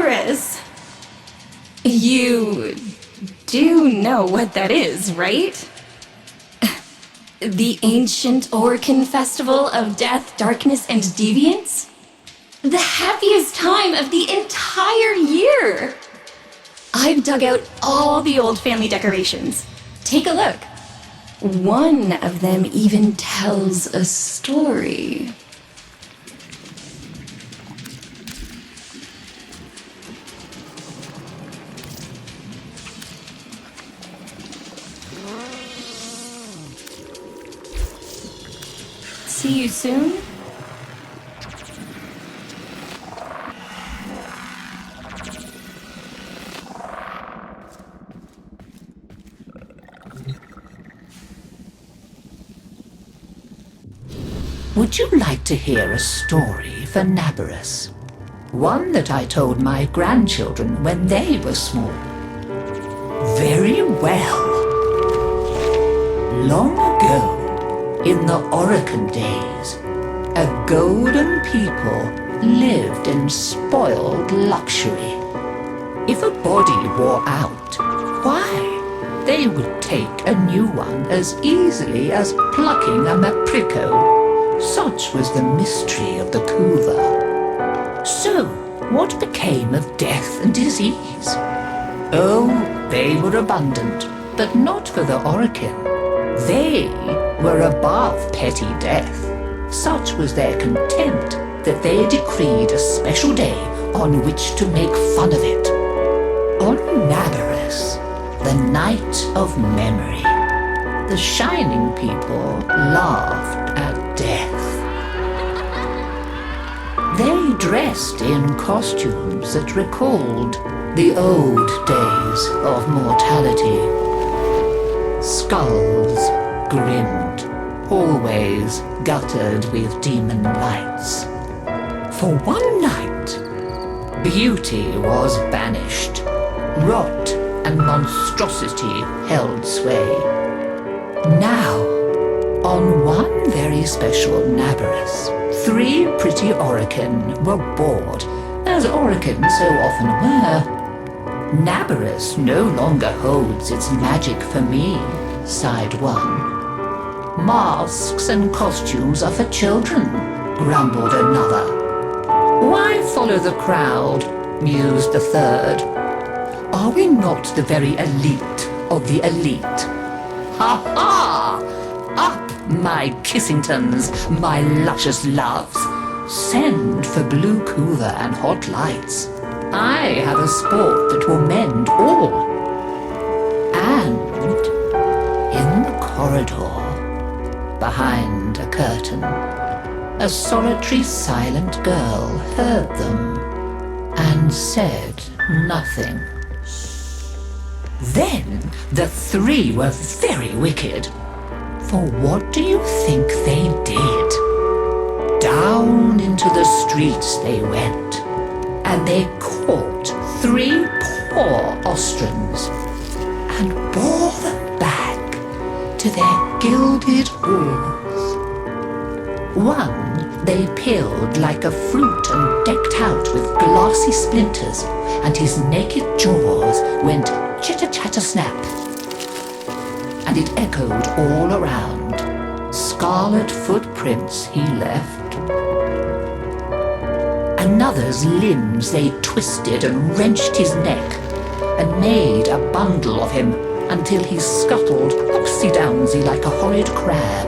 naberus. You do know what that is, right? The ancient Orcan festival of death, darkness, and deviance? The happiest time of the entire year! I've dug out all the old family decorations. Take a look. One of them even tells a story. See you soon? Would you like to hear a story for naberus? One that I told my grandchildren when they were small. Very well. Long ago, in the Orcan days, a golden people lived in spoiled luxury. If a body wore out, why, they would take a new one as easily as plucking a maprico. Such was the mystery of the Kuva. So, what became of death and disease? Oh, they were abundant, but not for the Orcan. They were above petty death. Such was their contempt that they decreed a special day on which to make fun of it. On naberus, the night of memory, the shining people laughed at death. They dressed in costumes that recalled the old days of mortality. Skulls grinned, always guttered with demon lights. For one night, beauty was banished. Rot and monstrosity held sway. Now, on one very special naberus, 3 pretty Orcan were bored, as Orcan so often were. Naberus no longer holds its magic for me, sighed one. Masks and costumes are for children, grumbled another. Why follow the crowd, mused the third. Are we not the very elite of the elite? Ha ha! Up, my Kissingtons, my luscious loves. Send for blue kuva and hot lights. I have a sport that will mend all. And in the corridor, behind a curtain, a solitary silent girl heard them and said nothing. Then the 3 were very wicked. For what do you think they did? Down into the streets they went, and they caught 3 poor ostrons and bore them back to their gilded halls. One they peeled like a fruit and decked out with glassy splinters, and his naked jaws went chitter-chatter-snap. And it echoed all around. Scarlet footprints he left. Another's limbs they twisted and wrenched his neck, and made a bundle of him until he scuttled upsy-downsy like a horrid crab,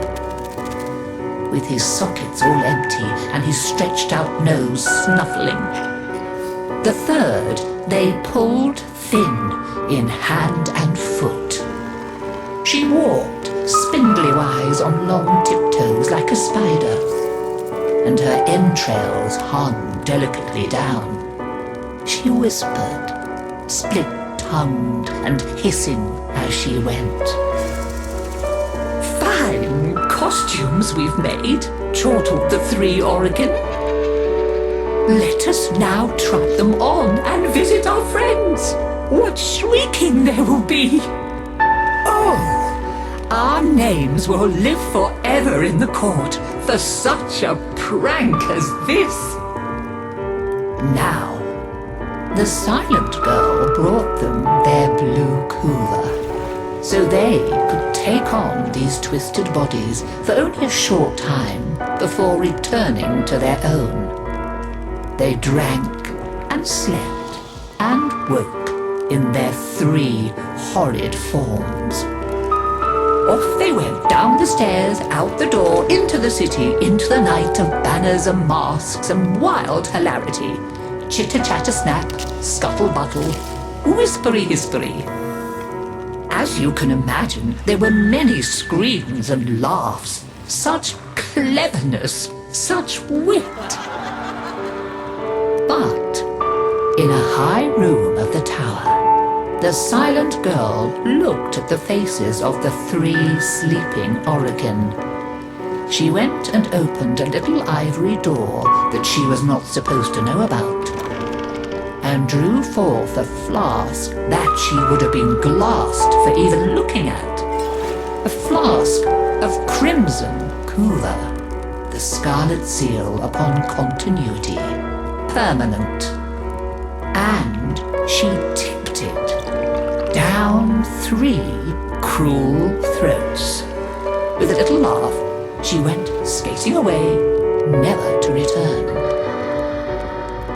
with his sockets all empty and his stretched-out nose snuffling. The third they pulled thin in hand and foot. She walked spindly-wise on long tiptoes like a spider, and her entrails hung delicately down. She whispered, split-tongued and hissing as she went. Fine costumes we've made, chortled the 3 Orcan. Let us now try them on and visit our friends. What shrieking there will be! Oh, our names will live forever in the court for such a prank as this. Now, The silent girl brought them their blue cooler, so they could take on these twisted bodies for only a short time before returning to their own. They drank and slept and woke in their 3 horrid forms. Off they went down the stairs, out the door, into the city, into the night of banners and masks and wild hilarity. Chitter-chatter-snap, scuttle-buttle, whispery-hispery. As you can imagine, there were many screams and laughs, such cleverness, such wit. But in a high room of the tower, the silent girl looked at the faces of the 3 sleeping Orokin. She went and opened a little ivory door that she was not supposed to know about, and drew forth a flask that she would have been glassed for even looking at. A flask of crimson cooler, the scarlet seal upon continuity, permanent. And she tipped it down 3 cruel throats. With a little laugh, she went skating away, never to return.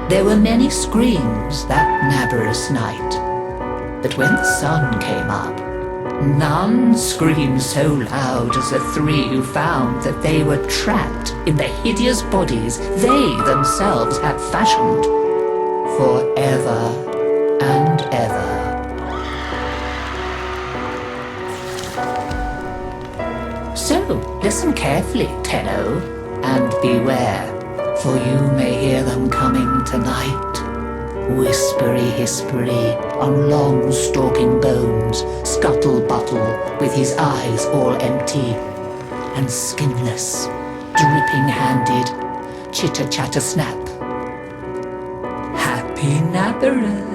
There were many screams that naberus night, but when the sun came up, none screamed so loud as the 3 who found that they were trapped in the hideous bodies they themselves had fashioned forever and ever. So, listen carefully, Tenno, and beware, for you may hear them coming tonight. Whispery-hispery on long stalking bones, scuttle-buttle with his eyes all empty, and skinless, dripping-handed, chitter-chatter-snap. Happy naberus!